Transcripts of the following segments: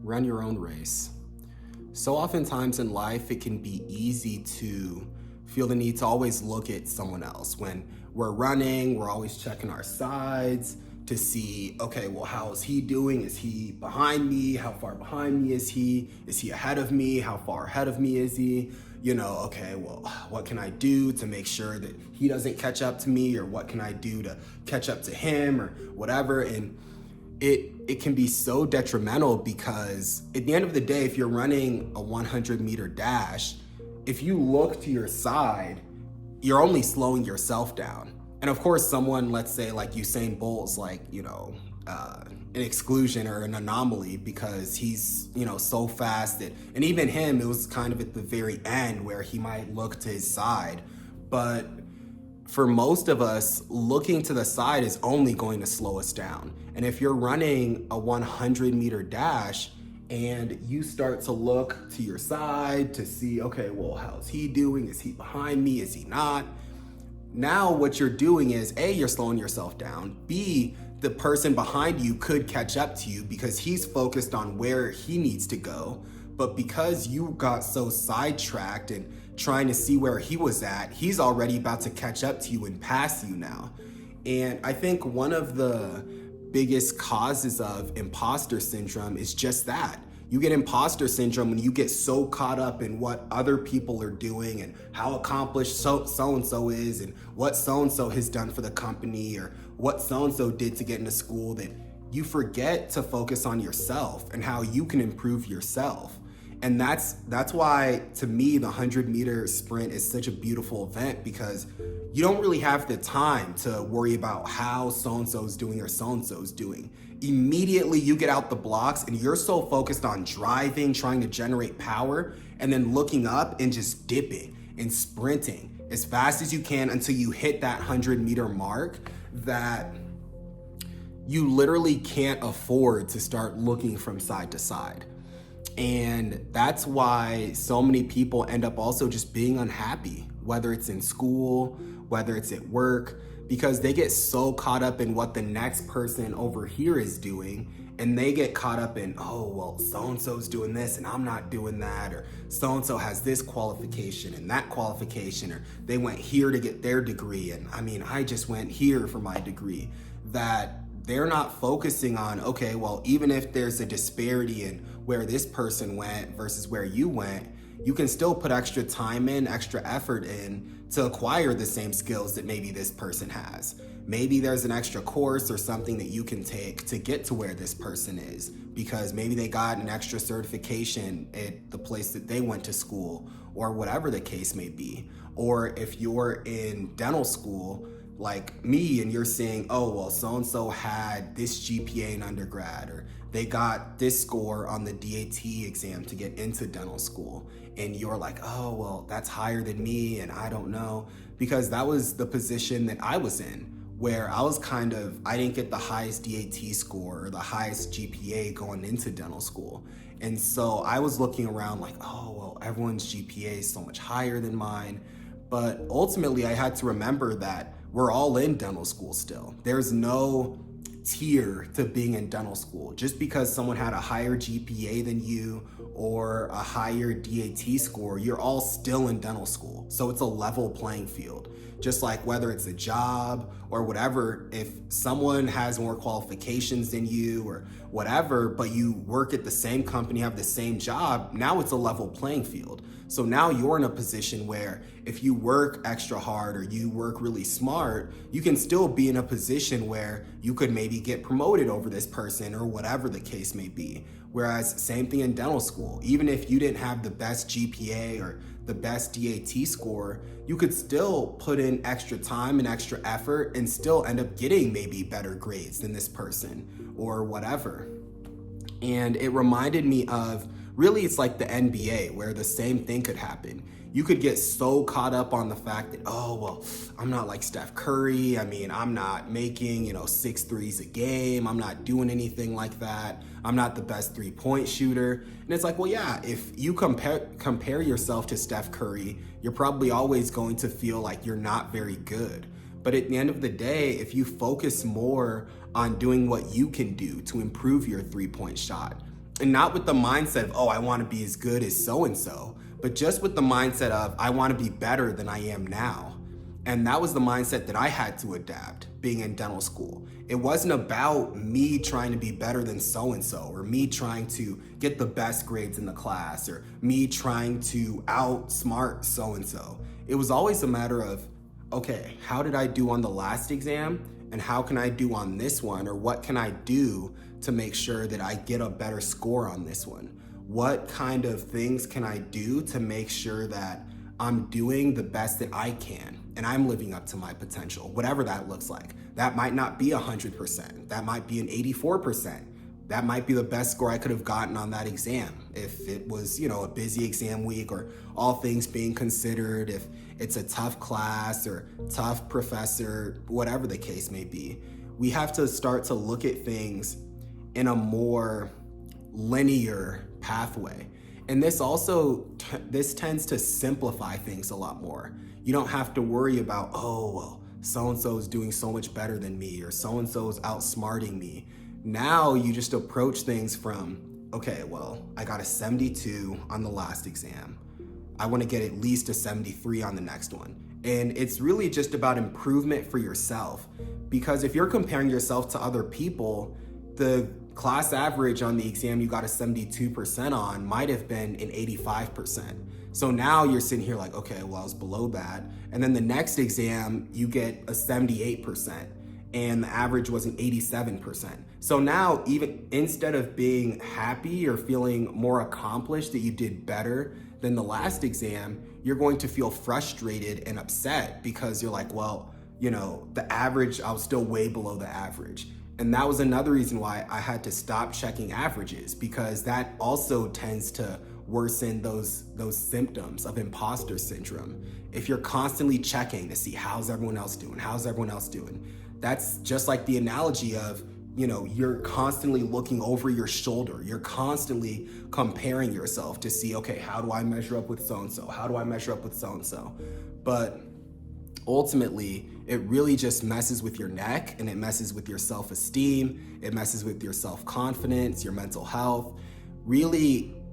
Run your own race. So oftentimes in life, it can be easy to feel the need to always look at someone else. When we're running, we're always checking our sides to see, okay, well, how is he doing? Is he behind me? How far behind me is he? Is he ahead of me? How far ahead of me is he? Okay, well, what can I do to make sure that he doesn't catch up to me? Or what can I do to catch up to him or whatever? And it can be so detrimental because at the end of the day, if you're running a 100-meter dash, if you look to your side, you're only slowing yourself down. And of course, someone, let's say like Usain Bolt's like, an exclusion or an anomaly because he's, so fast that, and even him, it was kind of at the very end where he might look to his side. But for most of us, looking to the side is only going to slow us down. And if you're running a 100-meter dash and you start to look to your side to see, okay, well, how's he doing? Is he behind me? Is he not? Now what you're doing is, A, you're slowing yourself down. B, the person behind you could catch up to you because he's focused on where he needs to go. But because you got so sidetracked and trying to see where he was at, he's already about to catch up to you and pass you now. And I think one of the biggest causes of imposter syndrome is just that. You get imposter syndrome when you get so caught up in what other people are doing and how accomplished so-and-so is and what so-and-so has done for the company or what so-and-so did to get into school that you forget to focus on yourself and how you can improve yourself. And that's why, to me, the 100-meter sprint is such a beautiful event because you don't really have the time to worry about how so-and-so's doing or so-and-so's doing. Immediately you get out the blocks and you're so focused on driving, trying to generate power, and then looking up and just dipping and sprinting as fast as you can until you hit that 100-meter mark that you literally can't afford to start looking from side to side. And that's why so many people end up also just being unhappy, whether it's in school, whether it's at work, because they get so caught up in what the next person over here is doing. And they get caught up in, oh, well, so-and-so's doing this and I'm not doing that. Or so-and-so has this qualification and that qualification. Or they went here to get their degree. And I just went here for my degree. That they're not focusing on, okay, well, even if there's a disparity in where this person went versus where you went, you can still put extra time in, extra effort in to acquire the same skills that maybe this person has. Maybe there's an extra course or something that you can take to get to where this person is because maybe they got an extra certification at the place that they went to school or whatever the case may be. Or if you're in dental school, like me, and you're saying, oh, well, so-and-so had this GPA in undergrad, or they got this score on the DAT exam to get into dental school. And you're like, oh, well, that's higher than me, and I don't know. Because that was the position that I was in, where I didn't get the highest DAT score or the highest GPA going into dental school. And so I was looking around like, oh, well, everyone's GPA is so much higher than mine. But ultimately, I had to remember that we're all in dental school still. There's no tier to being in dental school. Just because someone had a higher GPA than you or a higher DAT score, you're all still in dental school. So it's a level playing field. Just like whether it's a job or whatever, if someone has more qualifications than you or whatever, but you work at the same company, have the same job, now it's a level playing field. So now you're in a position where if you work extra hard or you work really smart, you can still be in a position where you could maybe get promoted over this person or whatever the case may be. Whereas same thing in dental school, even if you didn't have the best GPA or the best DAT score, you could still put in extra time and extra effort and still end up getting maybe better grades than this person or whatever. And it reminded me of, really, it's like the NBA where the same thing could happen. You could get so caught up on the fact that, oh, well, I'm not like Steph Curry. I'm not making, 6 threes a game. I'm not doing anything like that. I'm not the best 3-point shooter. And it's like, well, yeah, if you compare yourself to Steph Curry, you're probably always going to feel like you're not very good. But at the end of the day, if you focus more on doing what you can do to improve your 3-point shot, And not with the mindset of, oh, I want to be as good as so-and-so, but just with the mindset of, I want to be better than I am now. And that was the mindset that I had to adapt being in dental school. It wasn't about me trying to be better than so-and-so, or me trying to get the best grades in the class, or me trying to outsmart so-and-so. It was always a matter of, okay, how did I do on the last exam? And how can I do on this one? Or what can I do to make sure that I get a better score on this one? What kind of things can I do to make sure that I'm doing the best that I can and I'm living up to my potential, whatever that looks like? That might not be 100%. That might be an 84%. That might be the best score I could have gotten on that exam if it was, a busy exam week, or all things being considered, if it's a tough class or tough professor, whatever the case may be. We have to start to look at things in a more linear pathway. And this tends to simplify things a lot more. You don't have to worry about, oh, well, so-and-so is doing so much better than me, or so-and-so is outsmarting me. Now you just approach things from, okay, well, I got a 72 on the last exam. I want to get at least a 73 on the next one. And it's really just about improvement for yourself. Because if you're comparing yourself to other people, the class average on the exam you got a 72% on might have been an 85%. So now you're sitting here like, okay, well, I was below that. And then the next exam, you get a 78%. And the average was an 87%. So now, even instead of being happy or feeling more accomplished that you did better than the last exam, you're going to feel frustrated and upset because you're like, well, the average, I was still way below the average. And that was another reason why I had to stop checking averages, because that also tends to worsen those symptoms of imposter syndrome. If you're constantly checking to see how's everyone else doing, that's just like the analogy of, you're constantly looking over your shoulder. You're constantly comparing yourself to see, okay, how do I measure up with so-and-so? How do I measure up with so-and-so? But ultimately, it really just messes with your neck, and it messes with your self-esteem. It messes with your self-confidence, your mental health.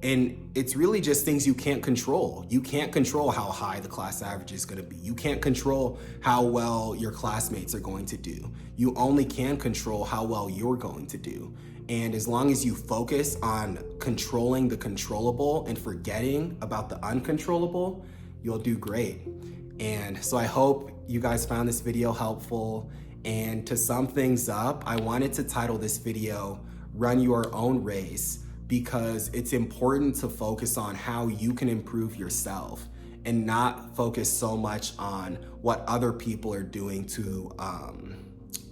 And it's really just things you can't control. You can't control how high the class average is going to be. You can't control how well your classmates are going to do. You only can control how well you're going to do. And as long as you focus on controlling the controllable and forgetting about the uncontrollable, you'll do great. And so I hope you guys found this video helpful. And to sum things up, I wanted to title this video, Run Your Own Race, because it's important to focus on how you can improve yourself and not focus so much on what other people are doing to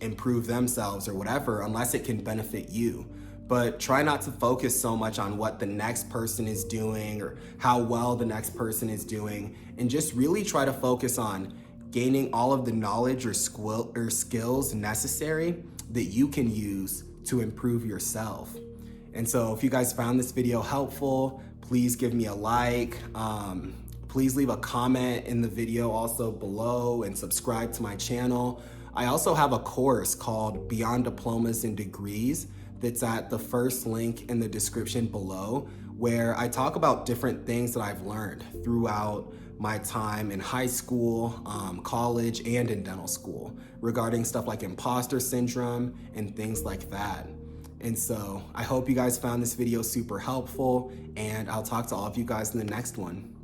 improve themselves or whatever, unless it can benefit you. But try not to focus so much on what the next person is doing or how well the next person is doing, and just really try to focus on gaining all of the knowledge or skills necessary that you can use to improve yourself. And so if you guys found this video helpful, please give me a like. Please leave a comment in the video also below, and subscribe to my channel. I also have a course called Beyond Diplomas and Degrees that's at the first link in the description below, where I talk about different things that I've learned throughout my time in high school, college, and in dental school regarding stuff like imposter syndrome and things like that. And so I hope you guys found this video super helpful, and I'll talk to all of you guys in the next one.